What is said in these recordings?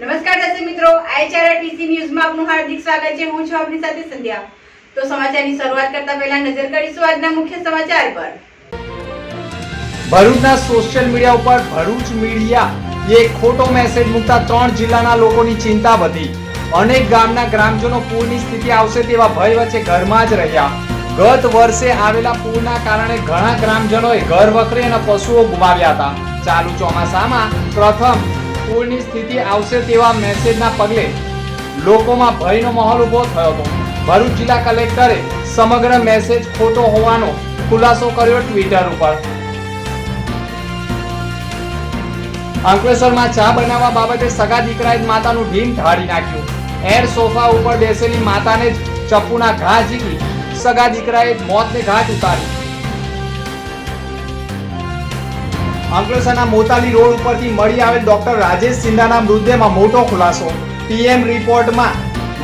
નમસ્કાર દર્શક મિત્રો, IHRTC ન્યૂઝમાં આપનું હાર્દિક સ્વાગત છે। હું છું આપની સાથે સંધ્યા। તો સમાચારની શરૂઆત કરતા પહેલા નજર કરીશું આજના મુખ્ય સમાચાર પર। ભરૂચના સોશિયલ મીડિયા ઉપર ભરૂચ મીડિયા એક ખોટો મેસેજ મૂકતા 3 જિલ્લાના લોકોની ચિંતા વધી। અનેક ગામના ગ્રામજનો પૂરની સ્થિતિ આવશે તેવા ભય વચ્ચે ઘરમાં જ રહ્યા। ગત વર્ષે આવેલા પૂરના કારણે ઘણા ગ્રામજનોએ ઘર વખરી અને પશુઓ ગુમાવ્યા હતા। ચાલુ ચોમાસામાં પ્રથમ પૂરની સ્થિતિ આવશે તેવા મેસેજના પગલે લોકોમાં ભયનો માહોલ ઉભો થયો હતો। ભરૂચ જિલ્લા કલેક્ટરે સમગ્ર મેસેજ ખોટો હોવાનો ખુલાસો કર્યો ટ્વિટર ઉપર। અંકલેશ્વરમાં ચા બનાવવા બાબતે સગા દીકરાએ માતાનું ઢીમ ઢાળી નાખ્યું। એર સોફા ઉપર બેસેલી માતાને જ ચપ્પુના ઘા ઝીકી સગા દીકરાએ મોતને ઘાટ ઉતારી। અંકલેશ્વરના મોતાલી રોડ ઉપરથી મળી આવેલ ડોક્ટર રાજેશ સિંધાના મૃતદેહમાં મોટો ખુલાસો। પીએમ રિપોર્ટમાં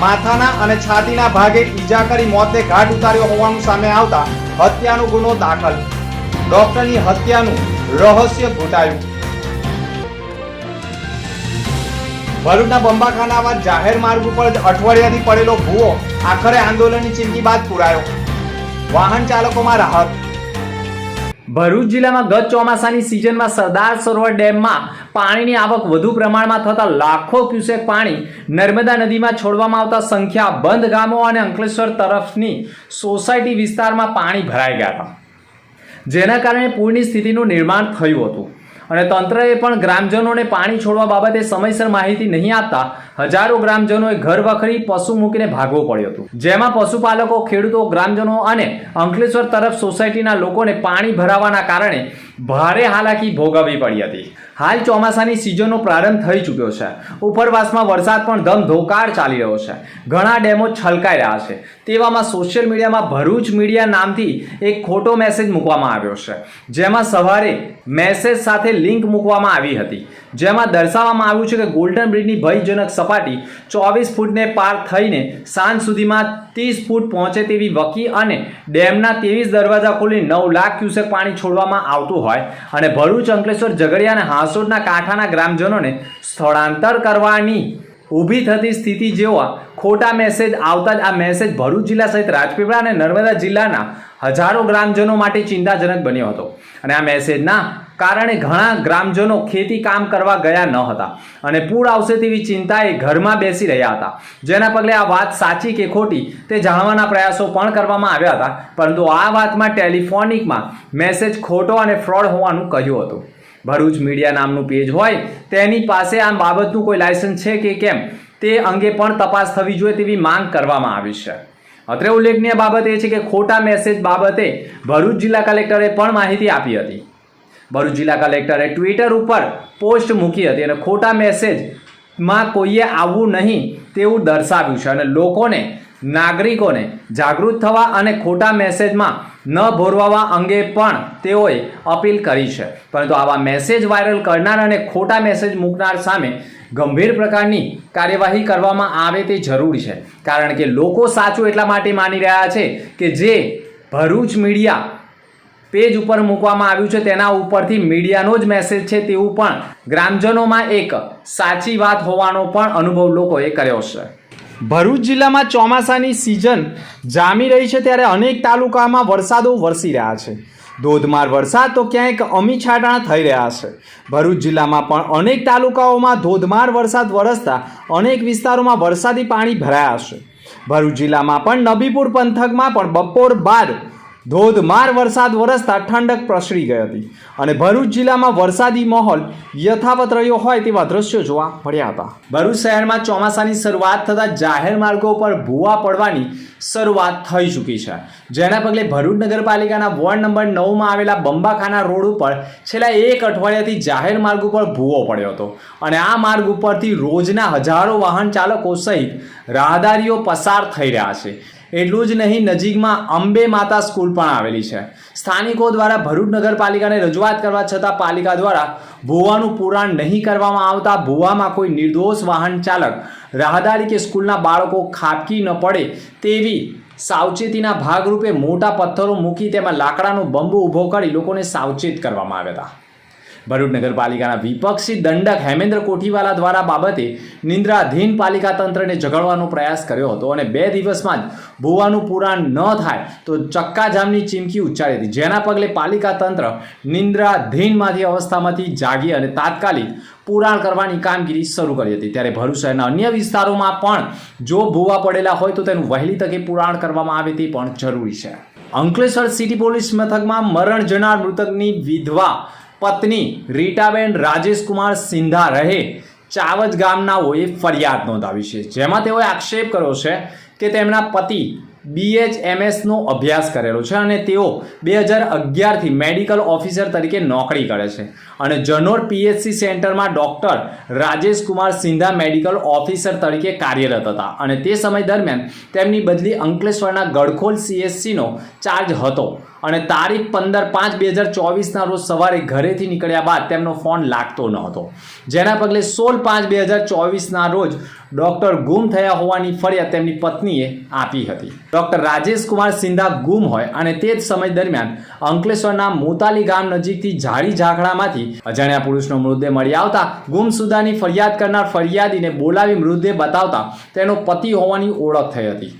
માથાના અને છાતીના ભાગે ઈજા કરી મોતને ઘાટ ઉતાર્યો હોવાનું સામે આવતા હત્યાનો ગુનો દાખલ। ડોક્ટરની હત્યાનું રહસ્ય ઘૂંટાયું। ભરૂચના બંબાખાનામાં જાહેર માર્ગ ઉપર અઠવાડિયાથી પડેલો ભૂવો આખરે આંદોલનની ચીમકી બાદ પુરાયો। વાહન ચાલકોમાં રાહત। ભરૂચ જિલ્લામાં ગત ચોમાસાની સિઝનમાં સરદાર સરોવર ડેમમાં પાણીની આવક વધુ પ્રમાણમાં થતા લાખો ક્યુસેક પાણી નર્મદા નદીમાં છોડવામાં આવતા સંખ્યાબંધ ગામો અને અંકલેશ્વર તરફની સોસાયટી વિસ્તારમાં પાણી ભરાઈ ગયા હતા, જેના કારણે પૂરની સ્થિતિનું નિર્માણ થયું હતું અને તંત્રએ પણ ગ્રામજનોને પાણી છોડવા બાબતે સમયસર માહિતી નહીં આપતા હજારો ગ્રામજનોએ ઘર વખરી પશુ મૂકીને ભાગવું પડ્યું હતું, જેમાં પશુપાલકો, ખેડૂતો, ગ્રામજનો અને અંકલેશ્વર તરફ સોસાયટીના લોકોને પાણી ભરાવાના કારણે ભારે હાલાકી ભોગવવી પડી હતી। હાલ ચોમાસાની સિઝનનો પ્રારંભ થઈ ચૂક્યો છે। ઉપરવાસમાં વરસાદ પણ ધમધોકાર ચાલી રહ્યો છે। ઘણા ડેમો છલકાઈ રહ્યા છે। તેવામાં સોશિયલ મીડિયામાં ભરૂચ મીડિયા નામથી એક ખોટો મેસેજ મૂકવામાં આવ્યો છે, જેમાં સવારે મેસેજ સાથે લિંક મૂકવામાં આવી હતી, જેમાં દર્શાવવામાં આવ્યું છે કે ગોલ્ડન બ્રિજની ભયજનક સપાટી 24 ફૂટને પાર થઈને સાંજ સુધીમાં 30 ફૂટ પહોંચે તેવી વકી અને ડેમના 23 દરવાજા ખોલી 9 લાખ ક્યુસેક પાણી છોડવામાં આવતું હોય અને ભરૂચ, અંકલેશ્વર, ઝઘડિયા અને હાંસોડના કાંઠાના ગ્રામજનોને સ્થળાંતર કરવાની ઊભી થતી સ્થિતિ જેવા ખોટા મેસેજ આવતા જ આ મેસેજ ભરૂચ જિલ્લા સહિત રાજપીપળા અને નર્મદા જિલ્લાના હજારો ગ્રામજનો માટે ચિંતાજનક બન્યો હતો અને આ મેસેજના કારણે ઘણા ગ્રામજનો ખેતી કામ કરવા ગયા ન હતા અને પૂર આવશે તેવી ચિંતાએ ઘરમાં બેસી રહ્યા હતા, જેના પગલે આ વાત સાચી કે ખોટી તે જાણવાના પ્રયાસો પણ કરવામાં આવ્યા હતા, પરંતુ આ વાતમાં ટેલિફોનિકમાં મેસેજ ખોટો અને ફ્રોડ હોવાનું કહ્યું હતું। ભરૂચ મીડિયા નામનું પેજ હોય તેની પાસે આ બાબતનું કોઈ લાયસન્સ છે કે કેમ તે અંગે પણ તપાસ થવી જોઈએ તેવી માંગ કરવામાં આવી છે। અત્રે ઉલ્લેખનીય બાબત એ છે કે ખોટા મેસેજ બાબતે ભરૂચ જિલ્લા કલેક્ટરે પણ માહિતી આપી હતી। ભરૂચ જિલ્લા કલેક્ટરે ટ્વિટર ઉપર પોસ્ટ મૂકી હતી અને ખોટા મેસેજમાં કોઈએ આવવું નહીં તેવું દર્શાવ્યું છે અને લોકોને, નાગરિકોને જાગૃત થવા અને ખોટા મેસેજમાં ન ભોરવાવા અંગે પણ તેઓએ અપીલ કરી છે, પરંતુ આવા મેસેજ વાયરલ કરનાર અને ખોટા મેસેજ મૂકનાર સામે ગંભીર પ્રકારની કાર્યવાહી કરવામાં આવે તે જરૂરી છે, કારણ કે લોકો સાચું એટલા માટે માની રહ્યા છે કે જે ભરૂચ મીડિયા પેજ ઉપર મૂકવામાં આવ્યું છે તેના ઉપરથી મીડિયાનો જ મેસેજ છે તેવું પણ ગ્રામજનોમાં એક સાચી વાત હોવાનો પણ અનુભવ લોકોએ કર્યો છે। ભરૂચ જિલ્લામાં ચોમાસાની સિઝન જામી રહી છે ત્યારે અનેક તાલુકામાં વરસાદો વરસી રહ્યા છે। ધોધમાર વરસાદ તો ક્યાંક અમી છાંટાણા થઈ રહ્યા છે। ભરૂચ જિલ્લામાં પણ અનેક તાલુકાઓમાં ધોધમાર વરસાદ વરસતા અનેક વિસ્તારોમાં વરસાદી પાણી ભરાયા છે। ભરૂચ જિલ્લામાં પણ નબીપુર પંથકમાં પણ બપોર બાદ ધોધમાર વરસાદ વરસતા ઠંડક પ્રસરી ગઈ હતી અને ભરૂચ જિલ્લામાં વરસાદી માહોલ યથાવત રહ્યો હોય તેવા દ્રશ્યો જોવા મળ્યા હતા। ભરૂચ શહેરમાં ચોમાસાની શરૂઆત થતાં જાહેર માર્ગો પર ભૂવા પડવાની શરૂઆત થઈ ચૂકી છે, જેના પગલે ભરૂચ નગરપાલિકાના વોર્ડ નંબર 9માં આવેલા બંબાખાના રોડ ઉપર છેલ્લા એક અઠવાડિયાથી જાહેર માર્ગ ઉપર ભૂવો પડ્યો હતો અને આ માર્ગ ઉપરથી રોજના હજારો વાહન ચાલકો સહિત રાહદારીઓ પસાર થઈ રહ્યા છે। એટલું જ નહીં, નજીકમાં અંબે માતા સ્કૂલ પણ આવેલી છે। સ્થાનિકો દ્વારા ભરૂચ નગરપાલિકાને રજૂઆત કરવા છતાં પાલિકા દ્વારા ભૂવાનું પુરાણ નહીં કરવામાં આવતા ભૂવામાં કોઈ નિર્દોષ વાહન ચાલક, રાહદારી કે સ્કૂલના બાળકો ખાબકી ન પડે તેવી સાવચેતીના ભાગરૂપે મોટા પથ્થરો મૂકી તેમાં લાકડાનો બંબો ઊભો કરી લોકોને સાવચેત કરવામાં આવ્યા હતા। ભરૂચ નગરપાલિકાના વિપક્ષી દંડક હેમેન્દ્ર કોઠીવાલા દ્વારા બાબતે નિંદ્રાધીન પાલિકા તંત્રને ઝઘડવાનો પ્રયાસ કર્યો હતો અને 2 દિવસમાં જ ભૂવાનું પુરાણ ન થાય તો ચક્કાજામની ચીમકી ઉચ્ચારી હતી, જેના પગલે પાલિકા તંત્ર નિંદ્રાધીનમાંથી અવસ્થામાંથી જાગી અને તાત્કાલિક પુરાણ કરવાની કામગીરી શરૂ કરી હતી। ત્યારે ભરૂચ શહેરના અન્ય વિસ્તારોમાં પણ જો ભૂવા પડેલા હોય તો તેનું વહેલી તકે પુરાણ કરવામાં આવે તે પણ જરૂરી છે। અંકલેશ્વર સિટી પોલીસ મથકમાં મરણ જનાર મૃતકની વિધવા પત્ની રીટાબેન રાજેશકુમાર સિંધા રહે ચાવજ ગામનાઓએ ફરિયાદ નોંધાવી છે, જેમાં તેઓએ આક્ષેપ કર્યો છે કે તેમના પતિ BHMS નો અભ્યાસ કરેલો છે અને તેઓ 2011થી મેડિકલ ઓફિસર તરીકે નોકરી કરે છે અને જનોર PHC સેન્ટરમાં doctor Rajesh Kumar Sindha medical officer તરીકે કાર્યરત હતા અને તે સમય દરમિયાન તેમની બદલી અંકલેશ્વરના ગડખોલ CSC નો ચાર્જ હતો અને તારીખ 15/5/2024ના રોજ સવારે ઘરેથી નીકળ્યા બાદ તેમનો ફોન લાગતો ન હતો, જેના પગલે 16/5/2024ના રોજ ડોક્ટર ગુમ થયા હોવાની ફરિયાદ તેમની પત્નીએ આપી હતી। ડોક્ટર રાજેશકુમાર સિંધા ગુમ હોય અને તે જ સમય દરમિયાન અંકલેશ્વરના મોતાલી ગામ નજીકથી ઝાડી ઝાકડામાંથી અજાણ્યા પુરુષનો મૃતદેહ મળી આવતા ગુમસુદાની ફરિયાદ કરનાર ફરિયાદીને બોલાવી મૃતદેહ બતાવતા તેનો પતિ હોવાની ઓળખ થઈ હતી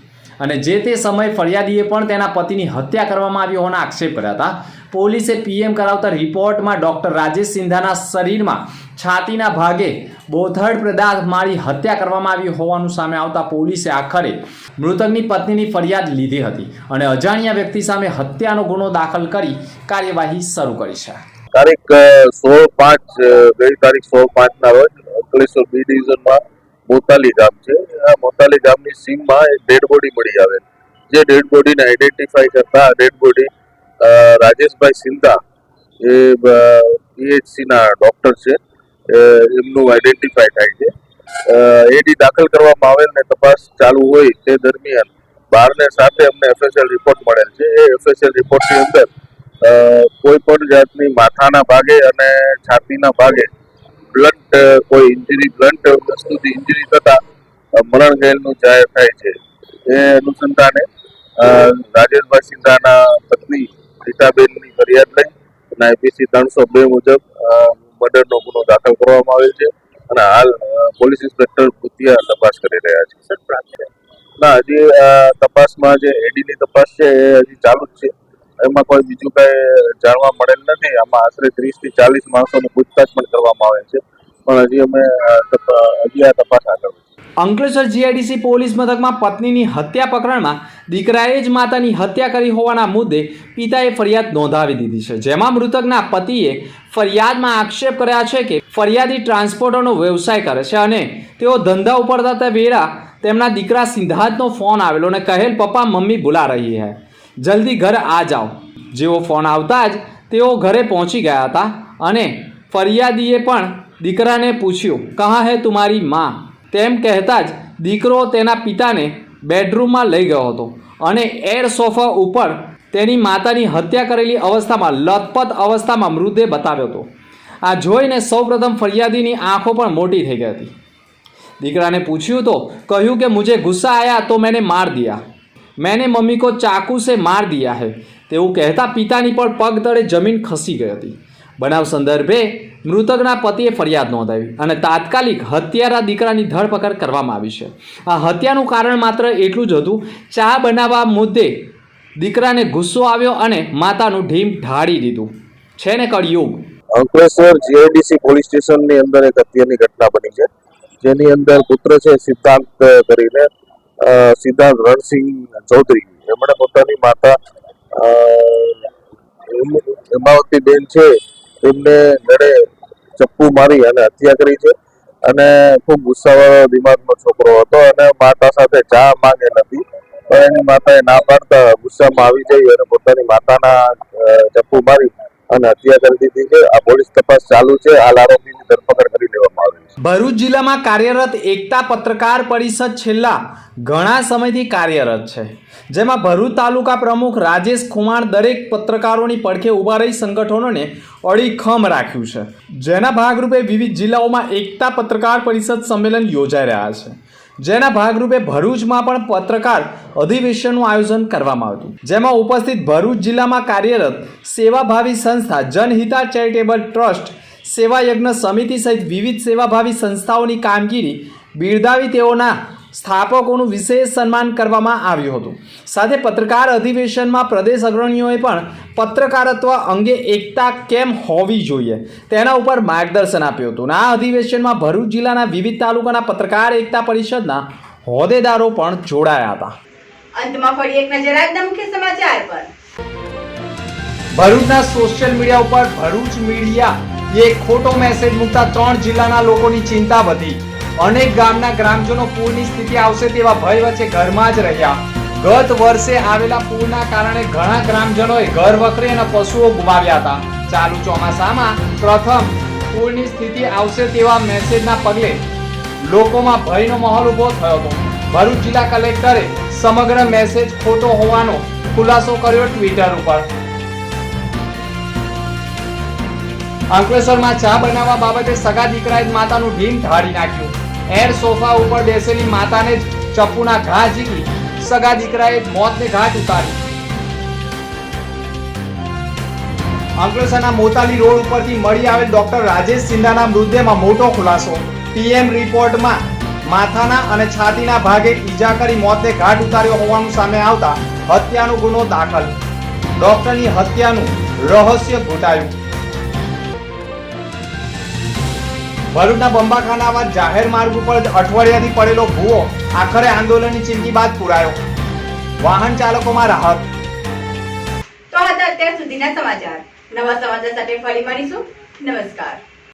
અને જે તે સમયે ફરિયાદીએ પણ તેના પતિની હત્યા કરવામાં આવી હોવાના આક્ષેપ કર્યા હતા। પોલીસે PM કરાવતા રિપોર્ટમાં ડોક્ટર રાજેશ સિંધાના શરીરમાં છાતીના ભાગે બોથડ પદાર્થ મારી હત્યા કરવામાં આવી હોવાનું સામે આવતા પોલીસે આખરે મૃતકની પત્નીની ફરિયાદ લીધી હતી અને અજાણ્યા વ્યક્તિ સામે હત્યાનો ગુનો દાખલ કરી કાર્યવાહી શરૂ કરી છે। તારીખ 16/5 ના રોજ અંકલેશ્વર B ડિવિઝનમાં મોતાલી ગામ છે। આ મોતાલી ગામની સીમમાં એક ડેડ બોડી મળી આવે, જે ડેડ બોડીને આઈડેન્ટિફાઈ કરતા ડેડ બોડી રાજેશભાઈ સિંધા એ PHC ના ડોક્ટર છે, એમનું આઈડેન્ટિફાઈ થાય છે। એડી દાખલ કરવામાં આવેલ ને તપાસ ચાલુ હોય તે દરમિયાન 12 ને 7 અમને FSL રિપોર્ટ મળેલ છે। એ FSL રિપોર્ટની અંદર કોઈ પણ જાતની માથાના ભાગે અને છાતીના ભાગે બ્લન્ટ કોઈ ઇન્જરી બ્લન્ટ વસ્તુથી ઇન્જરી થતા મરણ ગયેલનું જાહેર થાય છે। એ અનુસંધાને રાજેશભાઈ સિંધાના પત્ની રીટાબેનની ફરિયાદ લઈ અને IPC 302 મુજબ મર્ડરનો ગુનો દાખલ કરવામાં આવેલ છે અને હાલ પોલીસ ઇન્સ્પેક્ટર ભૂતિયા તપાસ કરી રહ્યા છે। ના, હજી તપાસમાં જે એડીની તપાસ છે એ હજી ચાલુ જ છે, એમાં કોઈ બીજું કઈ જાણવા મળેલ નથી। આમાં આશરે 30 થી 40 માણસોની પૂછતાછ પણ કરવામાં આવે છે, પણ હજી આ તપાસ આગળ। અંકલેશ્વર GIDC પોલીસ મથકમાં પત્નીની હત્યા પ્રકરણમાં દીકરાએ જ માતાની હત્યા કરી હોવાના મુદ્દે પિતાએ ફરિયાદ નોંધાવી દીધી છે, જેમાં મૃતકના પતિએ ફરિયાદમાં આક્ષેપ કર્યા છે કે ફરિયાદી ટ્રાન્સપોર્ટરનો વ્યવસાય કરે છે અને તેઓ ધંધા ઉપડતા વેળા તેમના દીકરા સિદ્ધાર્થનો ફોન આવેલો અને કહેલ પપ્પા મમ્મી બુલા રહી હૈ, જલ્દી ઘર આ જાઓ। જેવો ફોન આવતા જ તેઓ ઘરે પહોંચી ગયા હતા અને ફરિયાદીએ પણ દીકરાને પૂછ્યું કહા હૈ તુમારી માં, તેમ કહેતા જ દીકરો તેના પિતાને બેડરૂમમાં લઈ ગયો હતો અને એર સોફા ઉપર તેની માતાની હત્યા કરેલી અવસ્થામાં લથપથ અવસ્થામાં મૃતદેહ બતાવ્યો હતો। આ જોઈને સૌપ્રથમ ફરિયાદીની આંખો પણ મોટી થઈ ગઈ હતી। દીકરાને પૂછ્યું તો કહ્યું કે મુझे ગુસ્सा आया तो मैंने मार दिया, मैंने मम्मी को चाकू से मार दिया है, તેવું કહેતા પિતાની પણ પગ તળે જમીન ખસી ગઈ હતી। બનાવ સંદર્ભે મૃતકના પતિએ ફરિયાદ નોંધાવી અને તાત્કાલિક હત્યારા દીકરાની ધરપકડ કરવામાં આવી છે। આ હત્યાનું કારણ માત્ર એટલું જ હતું, ચા બનાવવા મુદ્દે દીકરાને ગુસ્સો આવ્યો અને માતાનું ઢીમ ઢાળી દીધું છે ને કળયુગ। અંકલેશ્વર GIDC પોલીસ સ્ટેશનની અંદર એક હત્યાની ઘટના બની છે, જેની અંદર પુત્ર છે સિદ્ધાંત કરીને સિદ્ધાંત રણસિંહ ચૌધરી, એમણે પોતાની માતા હેમાવતી બેન છે એમને ગળે ચપ્પુ મારી અને હત્યા કરી છે અને ખૂબ ગુસ્સાવાળો દિમાગનો છોકરો હતો અને માતા સાથે ચા માંગેલ હતી, પણ એની માતાએ ના પાડતા ગુસ્સામાં આવી જઈ અને પોતાની માતાના ચપ્પુ મારી અને હત્યા કરી દીધી છે। આ પોલીસ તપાસ ચાલુ છે, હાલ આરોપીની ધરપકડ કરી લેવામાં આવી છે। ભરૂચ જિલ્લામાં કાર્યરત એકતા પત્રકાર પરિષદ છેલ્લા ઘણા સમયથી કાર્યરત છે, જેમાં ભરૂચ તાલુકા પ્રમુખ રાજેશ કુમાર દરેક પત્રકારોની પડખે ઊભા રહી સંગઠનોને અડીખમ રાખ્યું છે, જેના ભાગરૂપે વિવિધ જિલ્લાઓમાં એકતા પત્રકાર પરિષદ સંમેલન યોજાઈ રહ્યા છે, જેના ભાગરૂપે ભરૂચમાં પણ પત્રકાર અધિવેશનનું આયોજન કરવામાં આવ્યું, જેમાં ઉપસ્થિત ભરૂચ જિલ્લામાં કાર્યરત સેવાભાવી સંસ્થા જનહિતા ચેરિટેબલ ટ્રસ્ટ સેવા યજ્ઞ સમિતિ સહિત વિવિધ સેવાભાવી સંસ્થાઓની કામગીરી બિરદાવી તેઓના સ્થાપકોનું વિશેષ સન્માન કરવામાં આવ્યું હતું. સાથે પત્રકાર અધિવેશનમાં પ્રદેશ અગ્રણીઓએ પણ પત્રકારત્વ અંગે એકતા કેમ હોવી જોઈએ તેના ઉપર માર્ગદર્શન આપ્યું હતું. આ અધિવેશનમાં ભરૂચ જિલ્લાના વિવિધ તાલુકાના પત્રકાર એકતા પરિષદના હોદ્દેદારો પણ જોડાયા હતા. અંતમાં ફરી એક નજર આજના મુખ્ય સમાચાર પર. ભરૂચના સોશિયલ મીડિયા ઉપર ભરૂચ મીડિયા એક ખોટો મેસેજ મૂકતા 3 જિલ્લાના લોકોની ચિંતા વધી. અનેક ગામના ગ્રામજનો પૂરની સ્થિતિ આવશે તેવા ભય વચ્ચે ઘરમાં જ રહ્યા. ગત વર્ષે આવેલા પૂરના કારણે ઘણા ગ્રામજનોએ ઘર વખરી અને પશુઓ ગુમાવ્યા હતા. ચાલુ ચોમાસામાં પ્રથમ પૂરની સ્થિતિ આવશે તેવા મેસેજના પગલે લોકોમાં ભયનો માહોલ ઉભો થયો હતો. ભરૂચ જિલ્લા કલેક્ટરે સમગ્ર મેસેજ ખોટો હોવાનો ખુલાસો કર્યો ટ્વિટર ઉપર. અંકલેશ્વરમાં ચા બનાવવા બાબતે સગા દીકરાએ માતાનું ઢીમ ઢાળી નાખ્યું. એર સોફા ઉપર બેસેલી માતાને જ ચપ્પુના ઘા ઝીકી સગા દીકરાએ મોતને ઘાટ ઉતારી. અંકલેશ્વરના મોતાલી રોડ ઉપરથી મળી આવેલ ડોક્ટર રાજેશ સિંધાના મૃતદેહમાં મોટો ખુલાસો. પીએમ રિપોર્ટમાં માથાના અને છાતીના ભાગે ઈજા કરી મોતને ઘાટ ઉતાર્યો હોવાનું સામે આવતા હત્યાનો ગુનો દાખલ. ડોક્ટરની હત્યાનું રહસ્ય ઘૂંટાયું. ભરૂચના બંબાખાનામાં જાહેર માર્ગ ઉપર અઠવાડિયાથી પડેલો ભૂવો આખરે આંદોલનની ચીમકી બાદ પુરાયો. વાહન ચાલકોમાં રાહત. તો હતા અત્યાર સુધીના સમાચાર. નવા સમાચાર સાથે ફરી મળીશું. નમસ્કાર.